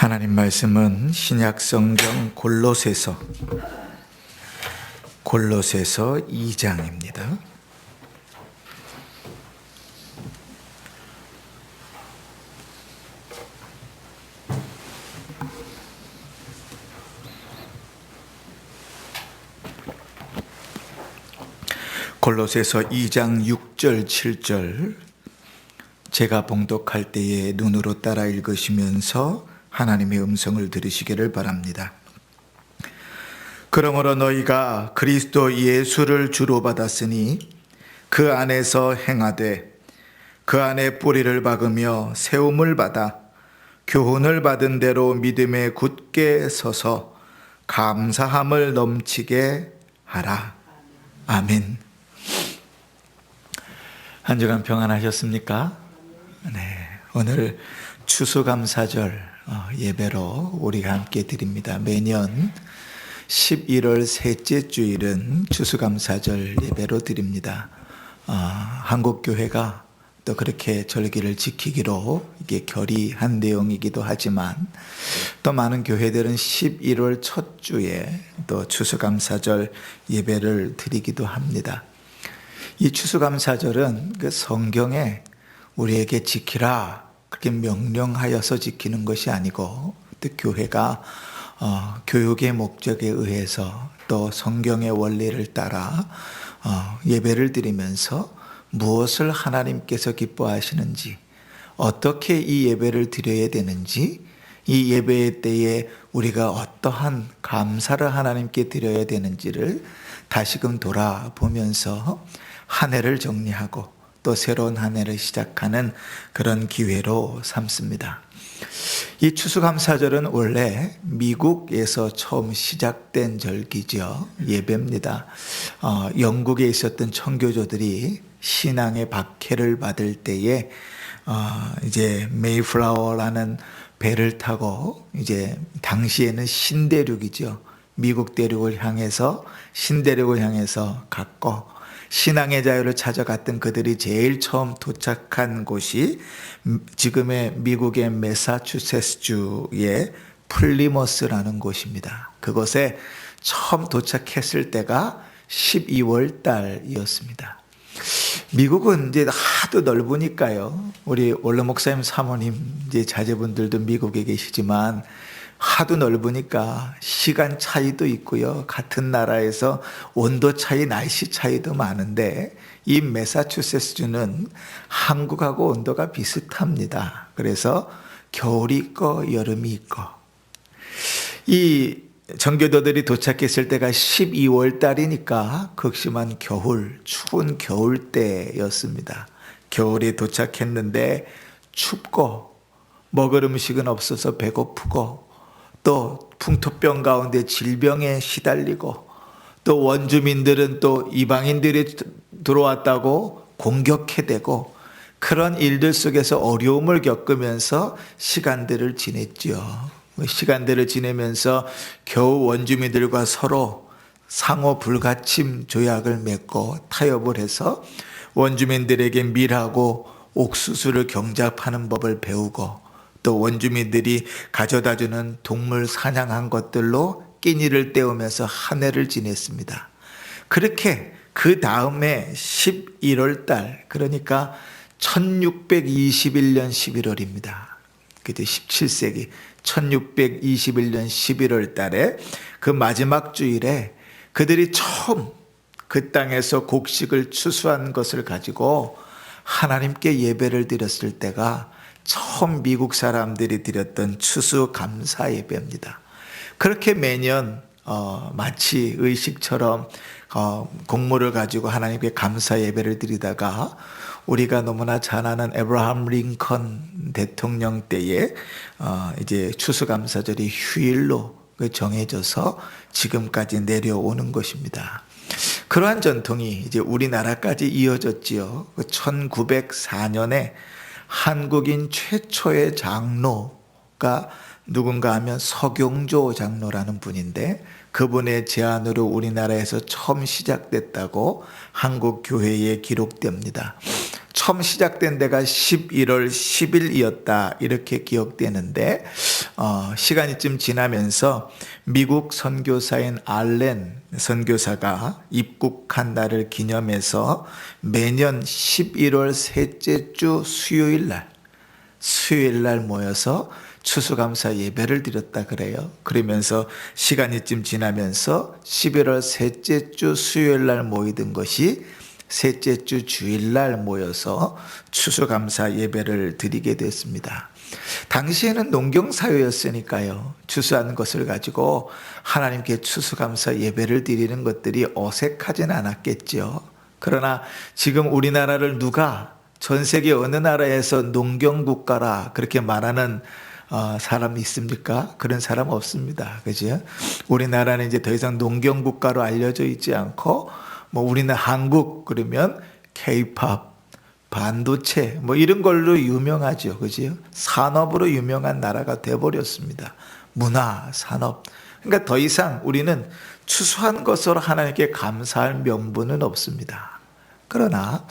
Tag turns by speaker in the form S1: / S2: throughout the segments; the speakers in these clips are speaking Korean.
S1: 하나님 말씀은 신약 성경 골로새서 2장입니다. 골로새서 2장 6절 7절 제가 봉독할 때에 눈으로 따라 읽으시면서 하나님의 음성을 들으시기를 바랍니다. 그러므로 너희가 그리스도 예수를 주로 받았으니 그 안에서 행하되 그 안에 뿌리를 박으며 세움을 받아 교훈을 받은 대로 믿음에 굳게 서서 감사함을 넘치게 하라. 아멘. 한 주간 평안하셨습니까? 네, 오늘 추수감사절 예배로 우리가 함께 드립니다. 매년 11월 셋째 주일은 추수감사절 예배로 드립니다. 한국교회가 또 그렇게 절기를 지키기로 이게 결의한 내용이기도 하지만 또 많은 교회들은 11월 첫 주에 또 추수감사절 예배를 드리기도 합니다. 이 추수감사절은 그 성경에 우리에게 지키라 그렇게 명령하여서 지키는 것이 아니고 또 교회가 교육의 목적에 의해서 또 성경의 원리를 따라 예배를 드리면서 무엇을 하나님께서 기뻐하시는지, 어떻게 이 예배를 드려야 되는지, 이 예배의 때에 우리가 어떠한 감사를 하나님께 드려야 되는지를 다시금 돌아보면서 한 해를 정리하고 또 새로운 한 해를 시작하는 그런 기회로 삼습니다. 이 추수감사절은 원래 미국에서 처음 시작된 절기죠. 예배입니다. 영국에 있었던 청교조들이 신앙의 박해를 받을 때에 이제 메이플라워라는 배를 타고 이제 당시에는 신대륙이죠. 미국 대륙을 향해서 신대륙을 향해서 갔고 신앙의 자유를 찾아갔던 그들이 제일 처음 도착한 곳이 지금의 미국의 매사추세츠주의 플리머스라는 곳입니다. 그곳에 처음 도착했을 때가 12월 달이었습니다. 미국은 이제 하도 넓으니까요. 우리 원로 목사님 사모님 이제 자제분들도 미국에 계시지만 하도 넓으니까 시간 차이도 있고요. 같은 나라에서 온도 차이, 날씨 차이도 많은데 이 매사추세츠주는 한국하고 온도가 비슷합니다. 그래서 겨울이 있고 여름이 있고 이 정교도들이 도착했을 때가 12월 달이니까 극심한 겨울, 추운 겨울 때였습니다. 겨울에 도착했는데 춥고 먹을 음식은 없어서 배고프고 또 풍토병 가운데 질병에 시달리고 또 원주민들은 또 이방인들이 들어왔다고 공격해대고 그런 일들 속에서 어려움을 겪으면서 시간들을 지냈죠. 시간들을 지내면서 겨우 원주민들과 서로 상호 불가침 조약을 맺고 타협을 해서 원주민들에게 밀하고 옥수수를 경작하는 법을 배우고 또 원주민들이 가져다주는 동물 사냥한 것들로 끼니를 때우면서 한 해를 지냈습니다. 그렇게 그 다음에 11월 달, 그러니까 1621년 11월입니다. 그때 17세기 1621년 11월 달에 그 마지막 주일에 그들이 처음 그 땅에서 곡식을 추수한 것을 가지고 하나님께 예배를 드렸을 때가 처음 미국 사람들이 드렸던 추수감사 예배입니다. 그렇게 매년 마치 의식처럼 곡물을 가지고 하나님께 감사 예배를 드리다가 우리가 너무나 잘 아는 에브라함 링컨 대통령 때에 이제 추수감사절이 휴일로 정해져서 지금까지 내려오는 것입니다. 그러한 전통이 이제 우리나라까지 이어졌지요. 1904년에 한국인 최초의 장로가 누군가 하면 서경조 장로라는 분인데 그분의 제안으로 우리나라에서 처음 시작됐다고 한국 교회에 기록됩니다. 처음 시작된 데가 11월 10일이었다 이렇게 기억되는데 시간이 좀 지나면서 미국 선교사인 알렌 선교사가 입국한 날을 기념해서 매년 11월 셋째 주 수요일 날 모여서 추수감사 예배를 드렸다 그래요. 그러면서 시간이 좀 지나면서 11월 셋째 주 수요일 날 모이던 것이 셋째 주 주일날 모여서 추수감사 예배를 드리게 됐습니다. 당시에는 농경사회였으니까요. 추수한 것을 가지고 하나님께 추수감사 예배를 드리는 것들이 어색하진 않았겠죠. 그러나 지금 우리나라를 누가 전 세계 어느 나라에서 농경국가라 그렇게 말하는 사람이 있습니까? 그런 사람 없습니다. 그죠? 우리나라는 이제 더 이상 농경국가로 알려져 있지 않고 우리는 한국 그러면 K-팝, 반도체 이런 걸로 유명하죠. 그죠? 산업으로 유명한 나라가 돼버렸습니다. 문화, 산업. 그러니까 더 이상 우리는 추수한 것으로 하나님께 감사할 명분은 없습니다. 그러나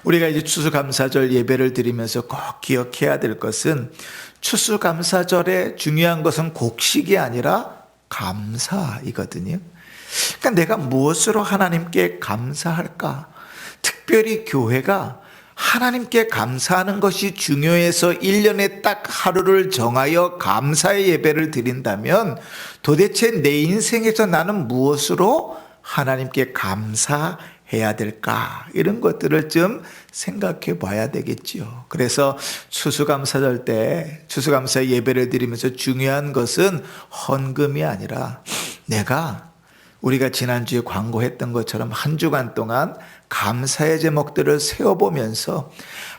S1: 우리가 이제 추수감사절 예배를 드리면서 꼭 기억해야 될 것은 추수감사절의 중요한 것은 곡식이 아니라 감사이거든요. 그러니까 내가 무엇으로 하나님께 감사할까? 특별히 교회가 하나님께 감사하는 것이 중요해서 1년에 딱 하루를 정하여 감사의 예배를 드린다면 도대체 내 인생에서 나는 무엇으로 하나님께 감사해야 될까? 이런 것들을 좀 생각해 봐야 되겠지요. 그래서 추수감사절 때 추수감사 예배를 드리면서 중요한 것은 헌금이 아니라 우리가 지난주에 광고했던 것처럼 한 주간 동안 감사의 제목들을 세워보면서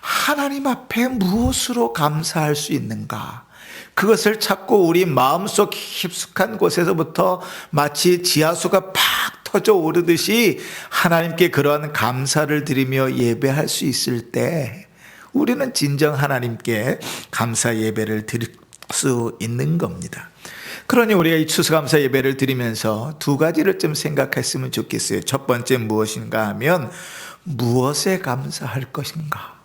S1: 하나님 앞에 무엇으로 감사할 수 있는가? 그것을 찾고 우리 마음속 깊숙한 곳에서부터 마치 지하수가 팍 터져 오르듯이 하나님께 그러한 감사를 드리며 예배할 수 있을 때 우리는 진정 하나님께 감사 예배를 드릴 수 있는 겁니다. 그러니 우리가 이 추수감사 예배를 드리면서 두 가지를 좀 생각했으면 좋겠어요. 첫 번째 무엇인가 하면 무엇에 감사할 것인가.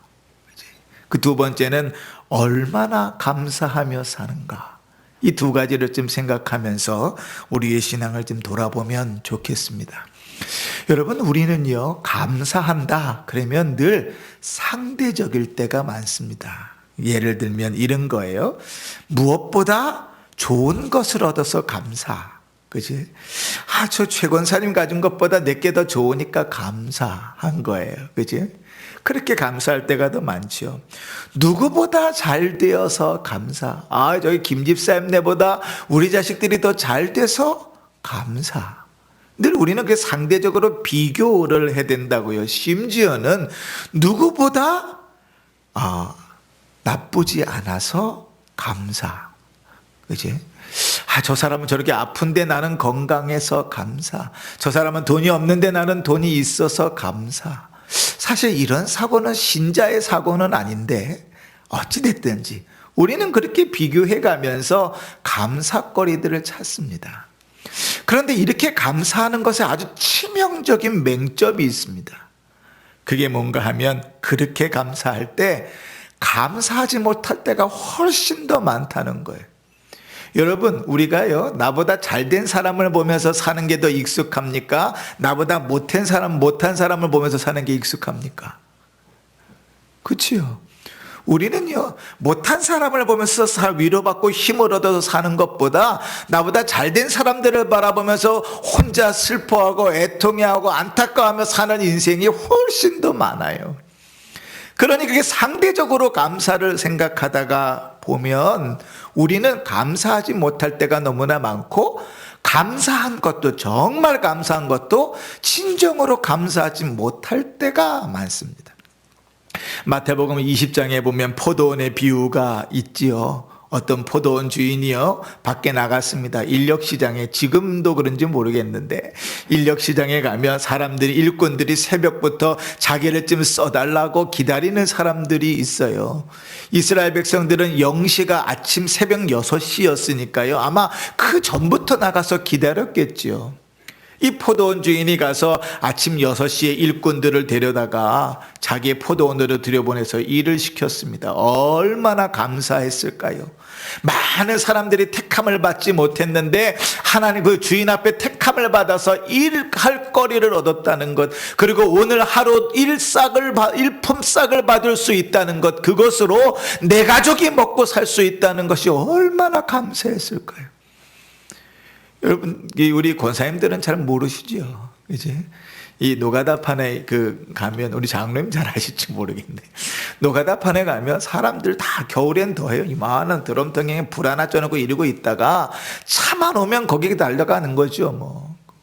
S1: 그 두 번째는 얼마나 감사하며 사는가. 이 두 가지를 좀 생각하면서 우리의 신앙을 좀 돌아보면 좋겠습니다. 여러분, 우리는요, 감사한다 그러면 늘 상대적일 때가 많습니다. 예를 들면 이런 거예요. 무엇보다 좋은 것을 얻어서 감사. 그지? 저 최권사님 가진 것보다 내게 더 좋으니까 감사한 거예요. 그지? 그렇게 감사할 때가 더 많죠. 누구보다 잘 되어서 감사. 저기 김집사님네보다 우리 자식들이 더 잘 돼서 감사. 늘 우리는 그 상대적으로 비교를 해야 된다고요. 심지어는 누구보다 나쁘지 않아서 감사. 그지? 저 사람은 저렇게 아픈데 나는 건강해서 감사. 저 사람은 돈이 없는데 나는 돈이 있어서 감사. 사실 이런 사고는 신자의 사고는 아닌데 어찌됐든지 우리는 그렇게 비교해 가면서 감사거리들을 찾습니다. 그런데 이렇게 감사하는 것에 아주 치명적인 맹점이 있습니다. 그게 뭔가 하면 그렇게 감사할 때 감사하지 못할 때가 훨씬 더 많다는 거예요. 여러분, 우리가요, 나보다 잘된 사람을 보면서 사는 게 더 익숙합니까? 나보다 못한 사람을 보면서 사는 게 익숙합니까? 그치요? 우리는요, 못한 사람을 보면서 위로받고 힘을 얻어서 사는 것보다 나보다 잘된 사람들을 바라보면서 혼자 슬퍼하고 애통해하고 안타까워하며 사는 인생이 훨씬 더 많아요. 그러니 그게 상대적으로 감사를 생각하다가 보면 우리는 감사하지 못할 때가 너무나 많고 감사한 것도 정말 감사한 것도 진정으로 감사하지 못할 때가 많습니다. 마태복음 20장에 보면 포도원의 비유가 있지요. 어떤 포도원 주인이요 밖에 나갔습니다. 인력시장에, 지금도 그런지 모르겠는데 인력시장에 가면 일꾼들이 새벽부터 자기를 좀 써달라고 기다리는 사람들이 있어요. 이스라엘 백성들은 영시가 아침 새벽 6시였으니까요 아마 그 전부터 나가서 기다렸겠지요. 이 포도원 주인이 가서 아침 6시에 일꾼들을 데려다가 자기의 포도원으로 들여보내서 일을 시켰습니다. 얼마나 감사했을까요? 많은 사람들이 택함을 받지 못했는데 하나님 그 주인 앞에 택함을 받아서 일할 거리를 얻었다는 것, 그리고 오늘 하루 일품싹을 받을 수 있다는 것, 그것으로 내 가족이 먹고 살 수 있다는 것이 얼마나 감사했을까요? 여러분, 우리 권사님들은 잘 모르시죠. 이제 이 노가다판에 가면, 우리 장로님 잘 아실지 모르겠네. 노가다판에 가면 사람들 다 겨울엔 더해요. 이만한 드럼통에 불 하나 쪄놓고 이러고 있다가 차만 오면 거기에 달려가는 거죠.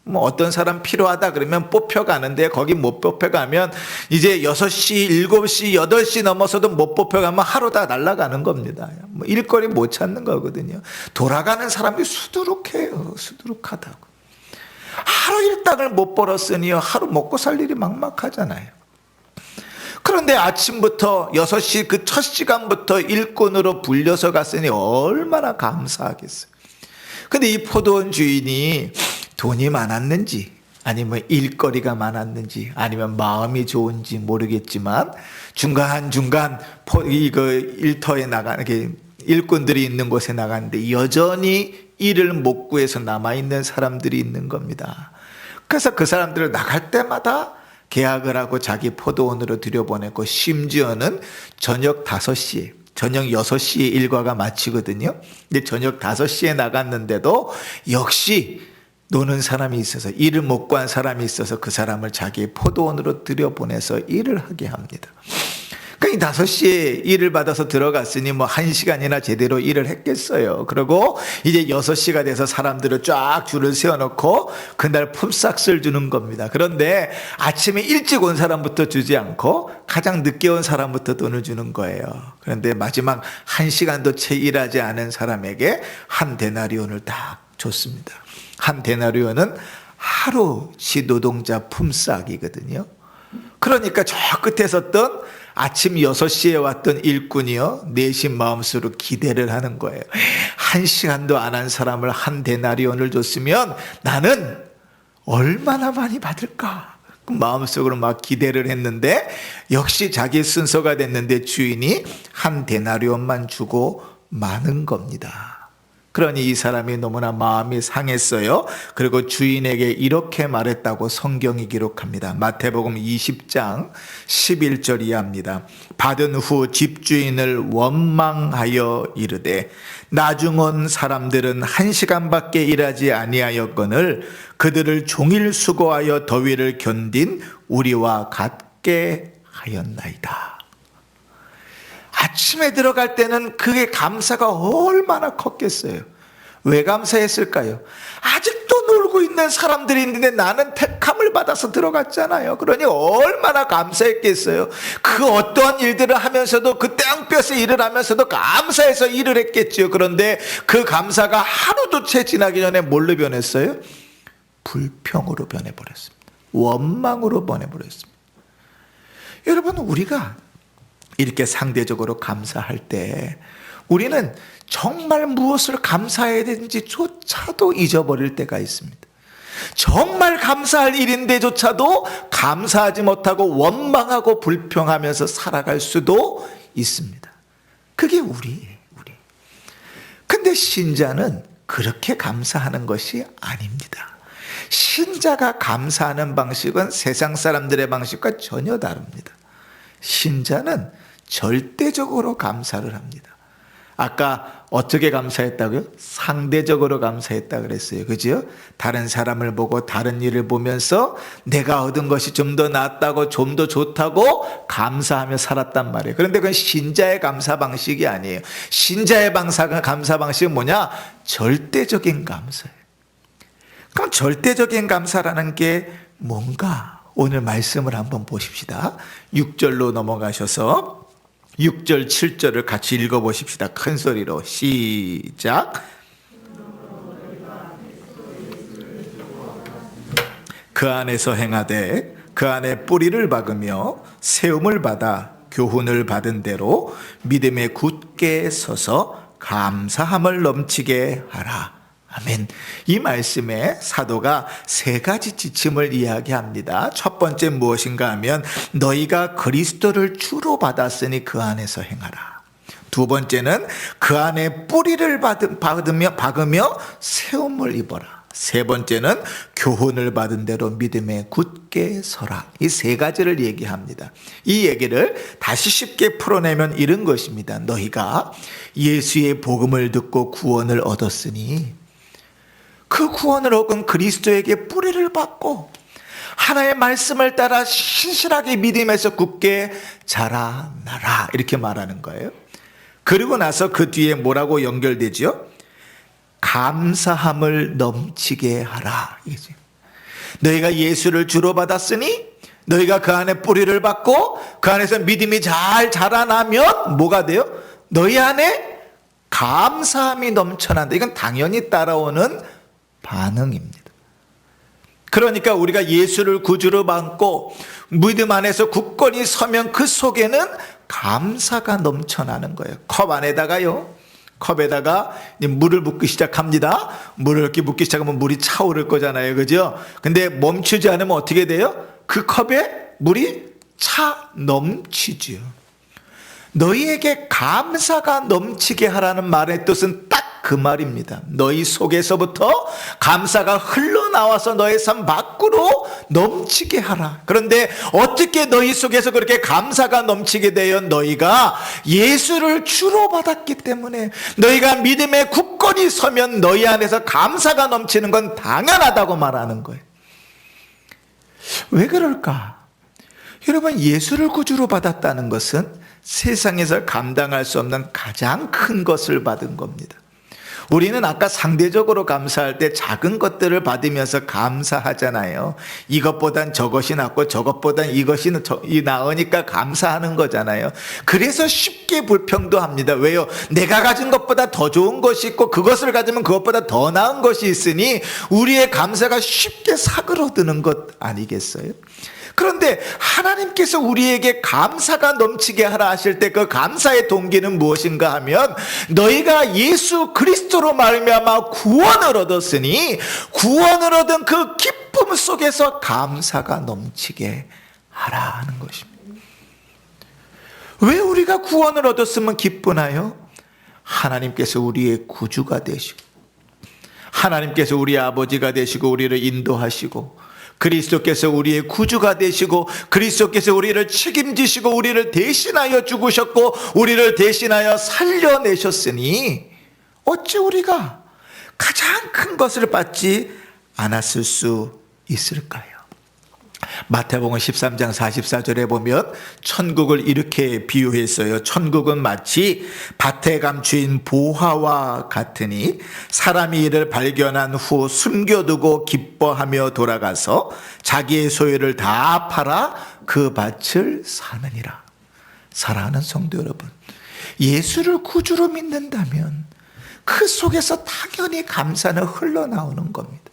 S1: 뭐 어떤 사람 필요하다 그러면 뽑혀가는데 거기 못 뽑혀가면 이제 6시, 7시, 8시 넘어서도 못 뽑혀가면 하루 다 날아가는 겁니다. 뭐 일거리 못 찾는 거거든요. 돌아가는 사람이 수두룩해요. 수두룩하다고. 하루 일당을 못 벌었으니 하루 먹고 살 일이 막막하잖아요. 그런데 아침부터 6시 그 첫 시간부터 일꾼으로 불려서 갔으니 얼마나 감사하겠어요. 근데 이 포도원 주인이 돈이 많았는지 아니면 일거리가 많았는지 아니면 마음이 좋은지 모르겠지만 중간중간 일터에 나가는 일꾼들이 있는 곳에 나가는데 여전히 일을 못 구해서 남아있는 사람들이 있는 겁니다. 그래서 그 사람들을 나갈 때마다 계약을 하고 자기 포도원으로 들여보내고, 심지어는 저녁 5시에 저녁 6시에 일과가 마치거든요. 근데 저녁 5시에 나갔는데도 역시 노는 사람이 있어서, 일을 못 구한 사람이 있어서 그 사람을 자기의 포도원으로 들여보내서 일을 하게 합니다. 그러니까 5시에 일을 받아서 들어갔으니 1시간이나 제대로 일을 했겠어요. 그리고 이제 6시가 돼서 사람들을 쫙 줄을 세워놓고 그날 품삯을 주는 겁니다. 그런데 아침에 일찍 온 사람부터 주지 않고 가장 늦게 온 사람부터 돈을 주는 거예요. 그런데 마지막 1시간도 채 일하지 않은 사람에게 한 데나리온을 딱 줬습니다. 한 데나리온은 하루치 노동자 품삯이거든요. 그러니까 저 끝에 섰던 아침 6시에 왔던 일꾼이요, 내심 마음속으로 기대를 하는 거예요. 1시간도 안 한 사람을 한 데나리온을 줬으면 나는 얼마나 많이 받을까? 마음속으로 막 기대를 했는데 역시 자기 순서가 됐는데 주인이 한 데나리온만 주고 마는 겁니다. 그러니 이 사람이 너무나 마음이 상했어요. 그리고 주인에게 이렇게 말했다고 성경이 기록합니다. 마태복음 20장 11절 이하입니다. 받은 후 집주인을 원망하여 이르되 나중 온 사람들은 1시간밖에 일하지 아니하였거늘 그들을 종일 수고하여 더위를 견딘 우리와 같게 하였나이다. 아침에 들어갈 때는 그의 감사가 얼마나 컸겠어요. 왜 감사했을까요? 아직도 놀고 있는 사람들이 있는데 나는 택함을 받아서 들어갔잖아요. 그러니 얼마나 감사했겠어요. 그 어떠한 일들을 하면서도, 그 땡볕에 일을 하면서도 감사해서 일을 했겠죠. 그런데 그 감사가 하루도 채 지나기 전에 뭘로 변했어요? 불평으로 변해버렸습니다. 원망으로 변해버렸습니다. 여러분, 우리가 이렇게 상대적으로 감사할 때 우리는 정말 무엇을 감사해야 되는지조차도 잊어버릴 때가 있습니다. 정말 감사할 일인데조차도 감사하지 못하고 원망하고 불평하면서 살아갈 수도 있습니다. 그게 우리예요. 근데 신자는 그렇게 감사하는 것이 아닙니다. 신자가 감사하는 방식은 세상 사람들의 방식과 전혀 다릅니다. 신자는 절대적으로 감사를 합니다. 아까 어떻게 감사했다고요? 상대적으로 감사했다 그랬어요. 그죠? 다른 사람을 보고 다른 일을 보면서 내가 얻은 것이 좀 더 낫다고, 좀 더 좋다고 감사하며 살았단 말이에요. 그런데 그건 신자의 감사 방식이 아니에요. 신자의 감사 방식은 뭐냐? 절대적인 감사예요. 그럼 절대적인 감사라는 게 뭔가? 오늘 말씀을 한번 보십시다. 6절로 넘어가셔서 6절, 7절을 같이 읽어보십시다. 큰 소리로 시작. 그 안에서 행하되 그 안에 뿌리를 박으며 세움을 받아 교훈을 받은 대로 믿음에 굳게 서서 감사함을 넘치게 하라. 아멘. 이 말씀에 사도가 세 가지 지침을 이야기합니다. 첫 번째 무엇인가 하면 너희가 그리스도를 주로 받았으니 그 안에서 행하라. 두 번째는 그 안에 뿌리를 박으며 세움을 입어라. 세 번째는 교훈을 받은 대로 믿음에 굳게 서라. 이 세 가지를 얘기합니다. 이 얘기를 다시 쉽게 풀어내면 이런 것입니다. 너희가 예수의 복음을 듣고 구원을 얻었으니 그 구원을 얻은 그리스도에게 뿌리를 받고 하나의 말씀을 따라 신실하게 믿음에서 굳게 자라나라. 이렇게 말하는 거예요. 그리고 나서 그 뒤에 뭐라고 연결되죠? 감사함을 넘치게 하라. 너희가 예수를 주로 받았으니 너희가 그 안에 뿌리를 받고 그 안에서 믿음이 잘 자라나면 뭐가 돼요? 너희 안에 감사함이 넘쳐난다. 이건 당연히 따라오는 반응입니다. 그러니까 우리가 예수를 구주로 받고 믿음 안에서 굳건히 서면 그 속에는 감사가 넘쳐나는 거예요. 컵에다가 물을 붓기 시작합니다. 물을 이렇게 붓기 시작하면 물이 차오를 거잖아요. 그죠? 근데 멈추지 않으면 어떻게 돼요? 그 컵에 물이 차 넘치죠. 너희에게 감사가 넘치게 하라는 말의 뜻은 딱 그 말입니다. 너희 속에서부터 감사가 흘러나와서 너의 삶 밖으로 넘치게 하라. 그런데 어떻게 너희 속에서 그렇게 감사가 넘치게 되어? 너희가 예수를 주로 받았기 때문에 너희가 믿음에 굳건히 서면 너희 안에서 감사가 넘치는 건 당연하다고 말하는 거예요. 왜 그럴까? 여러분, 예수를 구주로 받았다는 것은 세상에서 감당할 수 없는 가장 큰 것을 받은 겁니다. 우리는 아까 상대적으로 감사할 때 작은 것들을 받으면서 감사하잖아요. 이것보단 저것이 낫고 저것보단 이것이 나으니까 감사하는 거잖아요. 그래서 쉽게 불평도합니다. 왜요? 내가 가진 것보다 더 좋은 것이 있고 그것을 가지면 그것보다 더 나은 것이 있으니 우리의 감사가 쉽게 사그러드는 것 아니겠어요? 그런데 하나님께서 우리에게 감사가 넘치게 하라 하실 때 그 감사의 동기는 무엇인가 하면 너희가 예수 그리스도로 말미암아 구원을 얻었으니 구원을 얻은 그 기쁨 속에서 감사가 넘치게 하라 하는 것입니다. 왜 우리가 구원을 얻었으면 기쁘나요? 하나님께서 우리의 구주가 되시고 하나님께서 우리의 아버지가 되시고 우리를 인도하시고 그리스도께서 우리의 구주가 되시고 그리스도께서 우리를 책임지시고 우리를 대신하여 죽으셨고 우리를 대신하여 살려내셨으니 어찌 우리가 가장 큰 것을 받지 않았을 수 있을까요? 마태복음 13장 44절에 보면 천국을 이렇게 비유했어요. 천국은 마치 밭에 감추인 보화와 같으니 사람이 이를 발견한 후 숨겨두고 기뻐하며 돌아가서 자기의 소유를 다 팔아 그 밭을 사느니라. 사랑하는 성도 여러분, 예수를 구주로 믿는다면 그 속에서 당연히 감사는 흘러나오는 겁니다.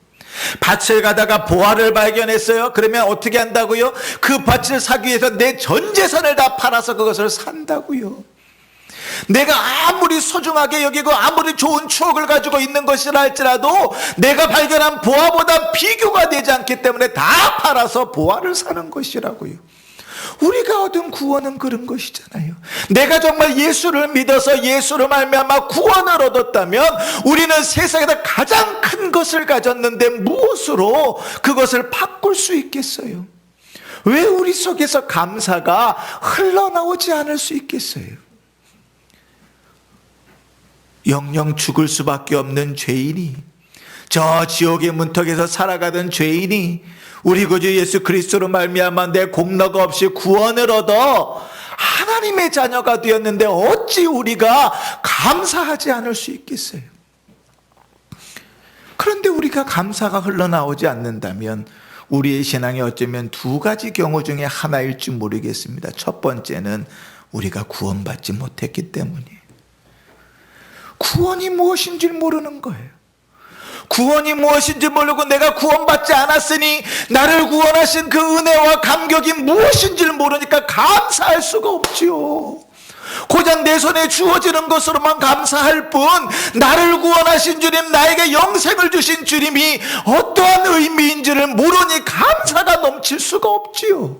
S1: 밭을 가다가 보화를 발견했어요. 그러면 어떻게 한다고요? 그 밭을 사기 위해서 내 전 재산을 다 팔아서 그것을 산다고요. 내가 아무리 소중하게 여기고 아무리 좋은 추억을 가지고 있는 것이라 할지라도 내가 발견한 보화보다 비교가 되지 않기 때문에 다 팔아서 보화를 사는 것이라고요. 우리가 얻은 구원은 그런 것이잖아요. 내가 정말 예수를 믿어서 예수로 말미암아 구원을 얻었다면 우리는 세상에서 가장 큰 것을 가졌는데 무엇으로 그것을 바꿀 수 있겠어요? 왜 우리 속에서 감사가 흘러나오지 않을 수 있겠어요? 영영 죽을 수밖에 없는 죄인이, 저 지옥의 문턱에서 살아가던 죄인이 우리 구주 예수 그리스도로 말미암아 내 공로가 없이 구원을 얻어 하나님의 자녀가 되었는데 어찌 우리가 감사하지 않을 수 있겠어요? 그런데 우리가 감사가 흘러나오지 않는다면 우리의 신앙이 어쩌면 두 가지 경우 중에 하나일지 모르겠습니다. 첫 번째는 우리가 구원받지 못했기 때문이에요. 구원이 무엇인지 모르는 거예요. 구원이 무엇인지 모르고 내가 구원받지 않았으니 나를 구원하신 그 은혜와 감격이 무엇인지를 모르니까 감사할 수가 없지요. 고작 내 손에 주어지는 것으로만 감사할 뿐, 나를 구원하신 주님, 나에게 영생을 주신 주님이 어떠한 의미인지를 모르니 감사가 넘칠 수가 없지요.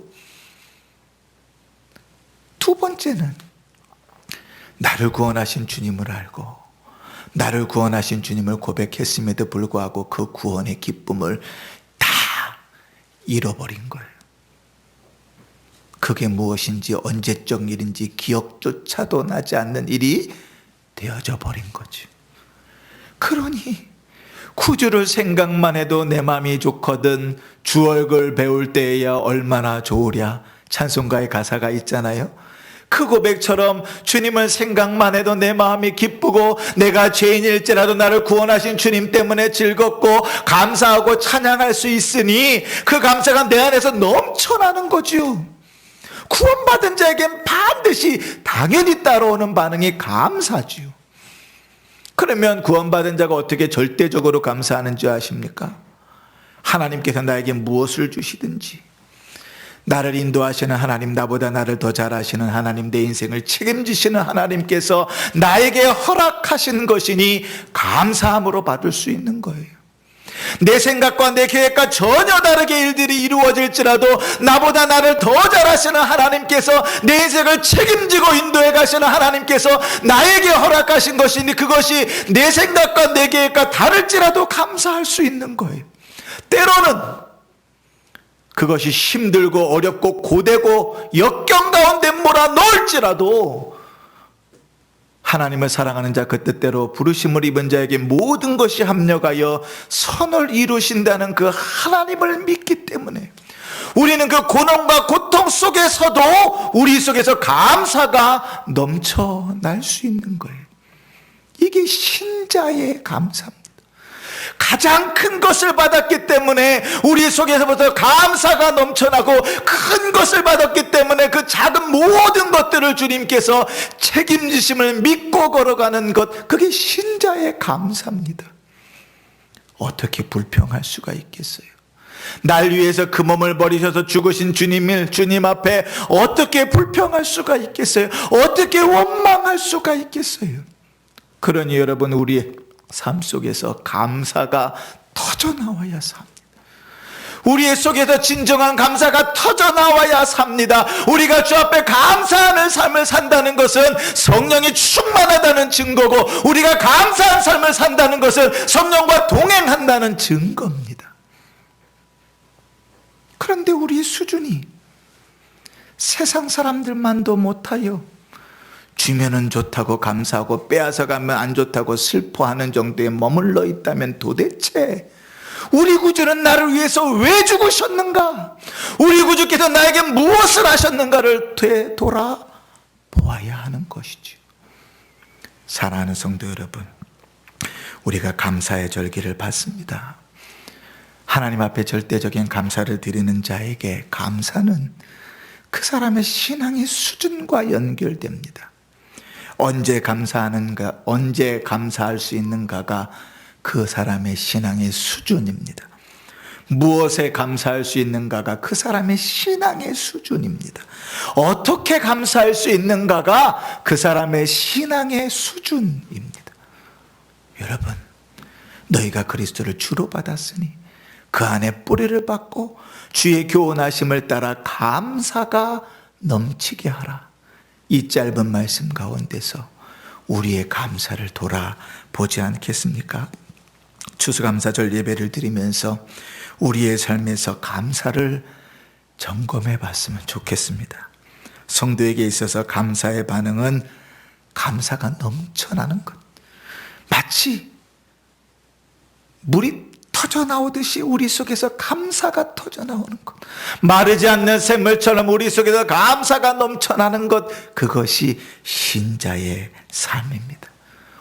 S1: 두 번째는 나를 구원하신 주님을 알고 나를 구원하신 주님을 고백했음에도 불구하고 그 구원의 기쁨을 다 잃어버린 거예요. 그게 무엇인지 언제적 일인지 기억조차도 나지 않는 일이 되어져 버린 거죠. 그러니 구주를 생각만 해도 내 마음이 좋거든 주 얼굴 배울 때에야 얼마나 좋으랴, 찬송가의 가사가 있잖아요. 그 고백처럼 주님을 생각만 해도 내 마음이 기쁘고 내가 죄인일지라도 나를 구원하신 주님 때문에 즐겁고 감사하고 찬양할 수 있으니 그 감사가 내 안에서 넘쳐나는 거지요. 구원받은 자에겐 반드시 당연히 따라오는 반응이 감사지요. 그러면 구원받은 자가 어떻게 절대적으로 감사하는 줄 아십니까? 하나님께서 나에게 무엇을 주시든지, 나를 인도하시는 하나님, 나보다 나를 더 잘 아시는 하나님, 내 인생을 책임지시는 하나님께서 나에게 허락하신 것이니 감사함으로 받을 수 있는 거예요. 내 생각과 내 계획과 전혀 다르게 일들이 이루어질지라도 나보다 나를 더 잘 아시는 하나님께서 내 인생을 책임지고 인도해 가시는 하나님께서 나에게 허락하신 것이니 그것이 내 생각과 내 계획과 다를지라도 감사할 수 있는 거예요. 때로는 그것이 힘들고 어렵고 고되고 역경 가운데 몰아넣을지라도 하나님을 사랑하는 자, 그 뜻대로 부르심을 입은 자에게 모든 것이 합력하여 선을 이루신다는 그 하나님을 믿기 때문에 우리는 그 고난과 고통 속에서도 우리 속에서 감사가 넘쳐날 수 있는 거예요. 이게 신자의 감사입니다. 가장 큰 것을 받았기 때문에 우리 속에서부터 감사가 넘쳐나고, 큰 것을 받았기 때문에 그 작은 모든 것들을 주님께서 책임지심을 믿고 걸어가는 것, 그게 신자의 감사입니다. 어떻게 불평할 수가 있겠어요? 날 위해서 그 몸을 버리셔서 죽으신 주님 앞에 어떻게 불평할 수가 있겠어요? 어떻게 원망할 수가 있겠어요? 그러니 여러분, 우리의 삶 속에서 감사가 터져나와야 삽니다. 우리의 속에서 진정한 감사가 터져나와야 삽니다. 우리가 주 앞에 감사하는 삶을 산다는 것은 성령이 충만하다는 증거고, 우리가 감사한 삶을 산다는 것은 성령과 동행한다는 증거입니다. 그런데 우리 수준이 세상 사람들만도 못하여 주면은 좋다고 감사하고 빼앗아 가면 안 좋다고 슬퍼하는 정도에 머물러 있다면 도대체 우리 구주는 나를 위해서 왜 죽으셨는가? 우리 구주께서 나에게 무엇을 하셨는가를 되돌아보아야 하는 것이죠. 사랑하는 성도 여러분, 우리가 감사의 절기를 받습니다. 하나님 앞에 절대적인 감사를 드리는 자에게 감사는 그 사람의 신앙의 수준과 연결됩니다. 언제 감사하는가, 언제 감사할 수 있는가가 그 사람의 신앙의 수준입니다. 무엇에 감사할 수 있는가가 그 사람의 신앙의 수준입니다. 어떻게 감사할 수 있는가가 그 사람의 신앙의 수준입니다. 여러분, 너희가 그리스도를 주로 받았으니 그 안에 뿌리를 받고 주의 교훈하심을 따라 감사가 넘치게 하라. 이 짧은 말씀 가운데서 우리의 감사를 돌아보지 않겠습니까? 추수감사절 예배를 드리면서 우리의 삶에서 감사를 점검해 봤으면 좋겠습니다. 성도에게 있어서 감사의 반응은 감사가 넘쳐나는 것, 마치 물이 터져나오듯이 우리 속에서 감사가 터져나오는 것, 마르지 않는 샘물처럼 우리 속에서 감사가 넘쳐나는 것, 그것이 신자의 삶입니다.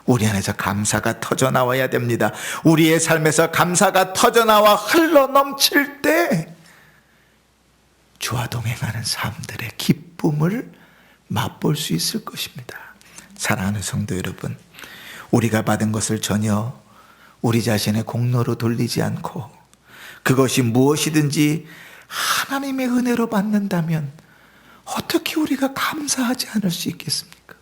S1: 우리 안에서 감사가 터져나와야 됩니다. 우리의 삶에서 감사가 터져나와 흘러넘칠 때 주와 동행하는 삶들의 기쁨을 맛볼 수 있을 것입니다. 사랑하는 성도 여러분, 우리가 받은 것을 전혀 우리 자신의 공로로 돌리지 않고 그것이 무엇이든지 하나님의 은혜로 받는다면 어떻게 우리가 감사하지 않을 수 있겠습니까?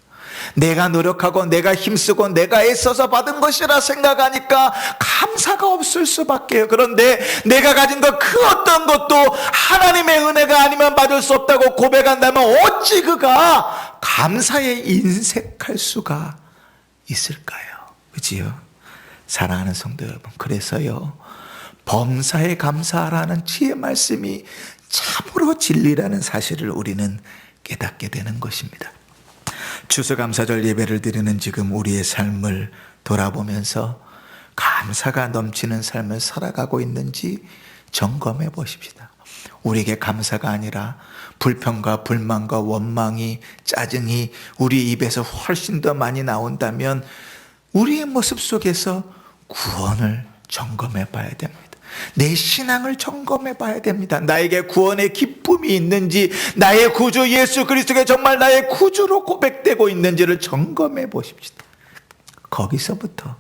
S1: 내가 노력하고 내가 힘쓰고 내가 애써서 받은 것이라 생각하니까 감사가 없을 수밖에요. 그런데 내가 가진 것 그 어떤 것도 하나님의 은혜가 아니면 받을 수 없다고 고백한다면 어찌 그가 감사에 인색할 수가 있을까요? 그지요? 사랑하는 성도 여러분, 그래서요, 범사에 감사하라는 주의 말씀이 참으로 진리라는 사실을 우리는 깨닫게 되는 것입니다. 추수감사절 예배를 드리는 지금 우리의 삶을 돌아보면서 감사가 넘치는 삶을 살아가고 있는지 점검해 보십시다. 우리에게 감사가 아니라 불평과 불만과 원망이, 짜증이 우리 입에서 훨씬 더 많이 나온다면 우리의 모습 속에서 구원을 점검해 봐야 됩니다. 내 신앙을 점검해 봐야 됩니다. 나에게 구원의 기쁨이 있는지, 나의 구주 예수 그리스도가 정말 나의 구주로 고백되고 있는지를 점검해 보십시다. 거기서부터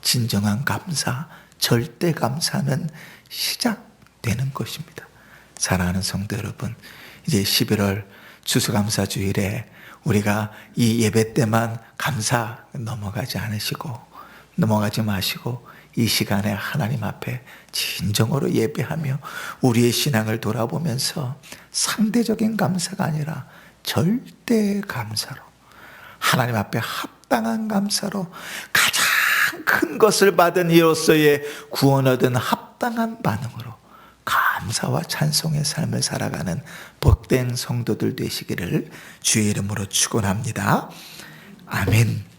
S1: 진정한 감사, 절대 감사는 시작되는 것입니다. 사랑하는 성도 여러분, 이제 11월 추수감사주일에 우리가 이 예배 때만 감사 넘어가지 마시고 이 시간에 하나님 앞에 진정으로 예배하며 우리의 신앙을 돌아보면서 상대적인 감사가 아니라 절대 감사로, 하나님 앞에 합당한 감사로, 가장 큰 것을 받은 이로서의 구원 얻은 합당한 반응으로 감사와 찬송의 삶을 살아가는 복된 성도들 되시기를 주의 이름으로 축원합니다. 아멘.